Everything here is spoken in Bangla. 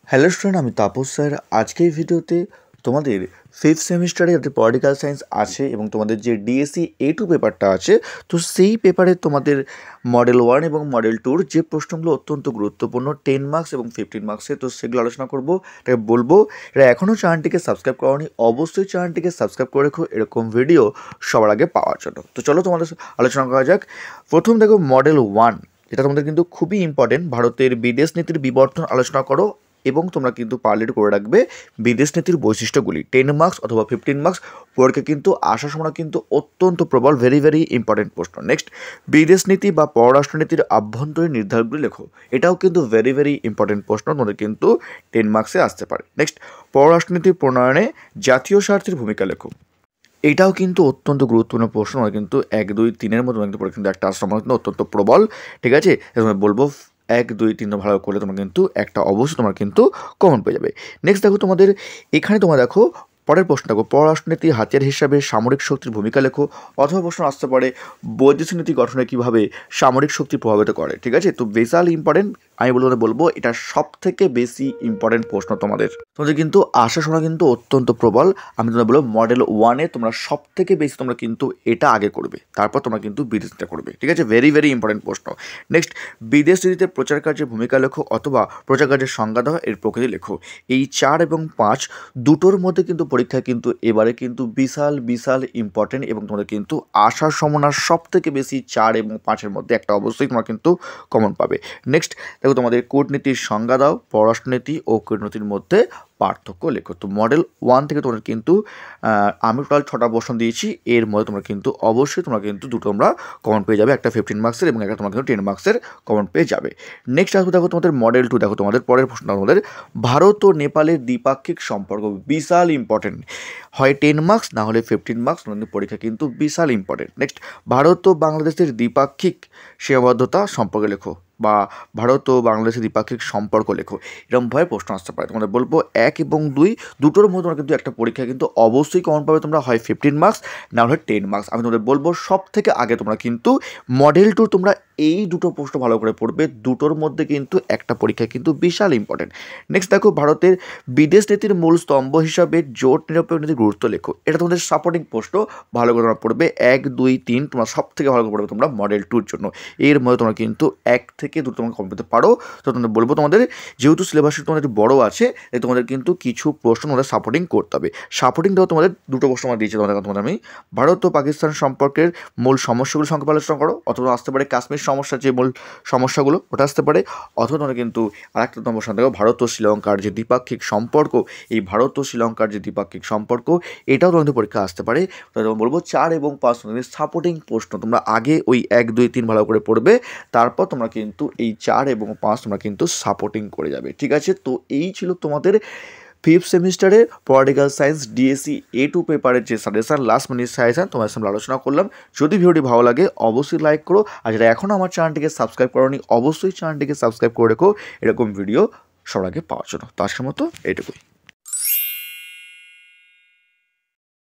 হ্যালো স্টুডেন্ট, আমি তাপস স্যার। আজকের ভিডিওতে তোমাদের ফিফথ সেমিস্টারে যাদের পলিটিক্যাল সায়েন্স আছে এবং তোমাদের যে ডিএসসি A2 পেপারটা আছে, তো সেই পেপারে তোমাদের মডেল 1 এবং মডেল 2-র যে প্রশ্নগুলো অত্যন্ত গুরুত্বপূর্ণ 10 মার্কস এবং 15 মার্কসের, তো সেগুলো আলোচনা করবো। এটাকে বলবো এটা এখনও চ্যানেলটিকে সাবস্ক্রাইব করোনি, অবশ্যই চ্যানেলটিকে সাবস্ক্রাইব করে রেখো এরকম ভিডিও সবার আগে পাওয়ার জন্য। তো চলো তোমাদের আলোচনা করা যাক। প্রথম দেখো মডেল 1, এটা তোমাদের কিন্তু খুবই ইম্পর্টেন্ট। ভারতের বিদেশ নীতির বিবর্তন আলোচনা করো এবং তোমরা কিন্তু পারলেট করে রাখবে বিদেশ নীতির বৈশিষ্ট্যগুলি। 10 মার্কস অথবা 15 মার্কস পরীক্ষা কিন্তু আসার সময় কিন্তু অত্যন্ত প্রবল, ভেরি ভেরি ইম্পর্টেন্ট প্রশ্ন। নেক্সট, বিদেশ নীতি বা পররাষ্ট্রনীতির আভ্যন্তরীণ নির্ধারণগুলি লেখো। এটাও কিন্তু ভেরি ভেরি ইম্পর্টেন্ট প্রশ্ন, তোমাদের কিন্তু 10 মার্কসে আসতে পারে। নেক্সট, পররাষ্ট্রনীতি প্রণয়নে জাতীয় স্বার্থের ভূমিকা লেখো। এটাও কিন্তু অত্যন্ত গুরুত্বপূর্ণ প্রশ্ন, আমরা কিন্তু 1, 2, 3-এর মতো কিন্তু পরীক্ষা কিন্তু একটা আসার সম্ভাবনা কিন্তু অত্যন্ত প্রবল। ঠিক আছে, তোমায় বলবো 1, 2, 3 ভালো করলে তোমরা কিন্তু একটা অবশ্যই তোমরা কিন্তু কমন পেয়ে যাবে। নেক্সট দেখো তোমাদের এখানে তোমরা দেখো পরের প্রশ্ন দেখো, পররাষ্ট্রনীতি হাতিয়ার হিসাবে সামরিক শক্তির ভূমিকা লেখো। অথবা প্রশ্ন আসতে পারে বৈদেশিক নীতি গঠনে কীভাবে সামরিক শক্তি প্রভাবিত করে। ঠিক আছে, তো বিশাল ইম্পর্টেন্ট। আমি বলবো এটা সব থেকে বেশি ইম্পর্টেন্ট প্রশ্ন তোমাদের কিন্তু আসার সময় কিন্তু অত্যন্ত প্রবল। আমি তোমাদের বলবো মডেল 1-এ তোমরা সব থেকে বেশি তোমরা কিন্তু এটা আগে করবে, তারপর তোমরা কিন্তু বিদেশটা করবে। ঠিক আছে, ভেরি ভেরি ইম্পর্টেন্ট প্রশ্ন। নেক্সট, বিদেশ নীতিতে প্রচার কার্যের ভূমিকা লেখো অথবা প্রচার কার্যের সংজ্ঞা দাও, এর প্রকৃতি লেখো। এই 4 এবং 5 দুটোর মধ্যে কিন্তু পরীক্ষা কিন্তু এবারে কিন্তু বিশাল বিশাল ইম্পর্টেন্ট এবং তোমাদের কিন্তু আসার সম্ভাবনা সব থেকে বেশি 4 এবং 5-এর মধ্যে একটা অবশ্যই তোমরা কিন্তু কমন পাবে। নেক্সট দেখো তোমাদের কূটনীতির সংজ্ঞা দাও, পররাষ্ট্রনীতি ও কূটনীতির মধ্যে পার্থক্য লেখো। তো মডেল 1 থেকে তোমাদের কিন্তু আমি টোটাল 6টা প্রশ্ন দিয়েছি, এর মধ্যে তোমরা কিন্তু অবশ্যই তোমরা কিন্তু দুটো তোমরা কমন পেয়ে যাবে, একটা 15 মার্কসের এবং একটা তোমরা কিন্তু 10 মার্কসের কমন পেয়ে যাবে। নেক্সট আসবে দেখো তোমাদের মডেল 2, দেখো তোমাদের পরের প্রশ্ন তোমাদের ভারত ও নেপালের দ্বিপাক্ষিক সম্পর্ক, বিশাল ইম্পর্টেন্ট। হয় 10 মার্কস না হলে 15 মার্কস, তোমাদের পরীক্ষা কিন্তু বিশাল ইম্পর্টেন্ট। নেক্সট, ভারত ও বাংলাদেশের দ্বিপাক্ষিক সীমাবদ্ধতা সম্পর্কে লেখো বা ভারত ও বাংলাদেশের দ্বিপাক্ষিক সম্পর্ক লেখো। এরকমভাবে প্রশ্ন আসতে পারে। তোমাদের বলবো 1 এবং 2 দুটোর মধ্যে তোমরা কিন্তু একটা পরীক্ষা কিন্তু অবশ্যই কমন পাবে তোমরা, হয় 15 মার্কস না হলে 10 মার্কস। আমি তোমাদের বলবো সব থেকে আগে তোমরা কিন্তু মডেল 2 তোমরা এই দুটো প্রশ্ন ভালো করে পড়বে, দুটোর মধ্যে কিন্তু একটা পরীক্ষা কিন্তু বিশাল ইম্পর্টেন্ট। নেক্সট দেখো ভারতের বিদেশ নীতির মূল স্তম্ভ হিসাবে জোট নিরপেক্ষ নীতির গুরুত্ব লেখো। এটা তোমাদের সাপোর্টিং প্রশ্ন, ভালো করে তোমরা পড়বে। 1, 2, 3 তোমরা সব থেকে ভালো করে পড়বে তোমরা মডেল 2-র জন্য। এর মধ্যে তোমরা কিন্তু 1 থেকে 2 তোমরা কমন পেতে পারো। তো তোমাদের বলবো তোমাদের যেহেতু সিলেবাসটা তোমাদের একটু বড়ো আছে, তোমাদের কিন্তু কিছু প্রশ্ন তোমাদের সাপোর্টিং করতে হবে। সাপোর্টিং দেওয়া তোমাদের দুটো প্রশ্ন আমার দিয়েছি তোমাদের আমি, ভারত ও পাকিস্তান সম্পর্কের মূল সমস্যাগুলো সংক্ষেপে আলোচনা করো। অথবা আসতে পারে কাশ্মীর সমস্যার যে মূল সমস্যাগুলো ওটা আসতে পারে। অথবা তোমরা কিন্তু আরেকটা তোমার প্রশ্ন দেখো, ভারত ও শ্রীলঙ্কার যে দ্বিপাক্ষিক সম্পর্ক, এই ভারত ও শ্রীলঙ্কার যে দ্বিপাক্ষিক সম্পর্ক এটাও তোমাদের পরীক্ষা আসতে পারে। তাহলে আমি বলবো 4 এবং 5 তোমাদের সাপোর্টিং প্রশ্ন তোমরা আগে ওই 1, 2, 3 ভালো করে পড়বে, তারপর তোমরা কিন্তু এই 4 এবং 5 তোমরা কিন্তু সাপোর্টিং করে যাবে। ঠিক আছে, তো এই ছিল তোমাদের ফিফথ সেমিস্টারে পলিটিক্যাল সায়েন্স ডিএসসি A2 পেপারের যে সাজেশন, লাস্ট মিনিট সাজেশন তোমার সামনে আলোচনা করলাম। যদি ভিডিওটি ভালো লাগে অবশ্যই লাইক করো, আর যারা এখনও আমার চ্যানেলটিকে সাবস্ক্রাইব করোনি অবশ্যই চ্যানেলটিকে সাবস্ক্রাইব করে রেখো এরকম ভিডিও সবার আগে পাওয়ার জন্য। তো আজকের মতো এইটুকুই।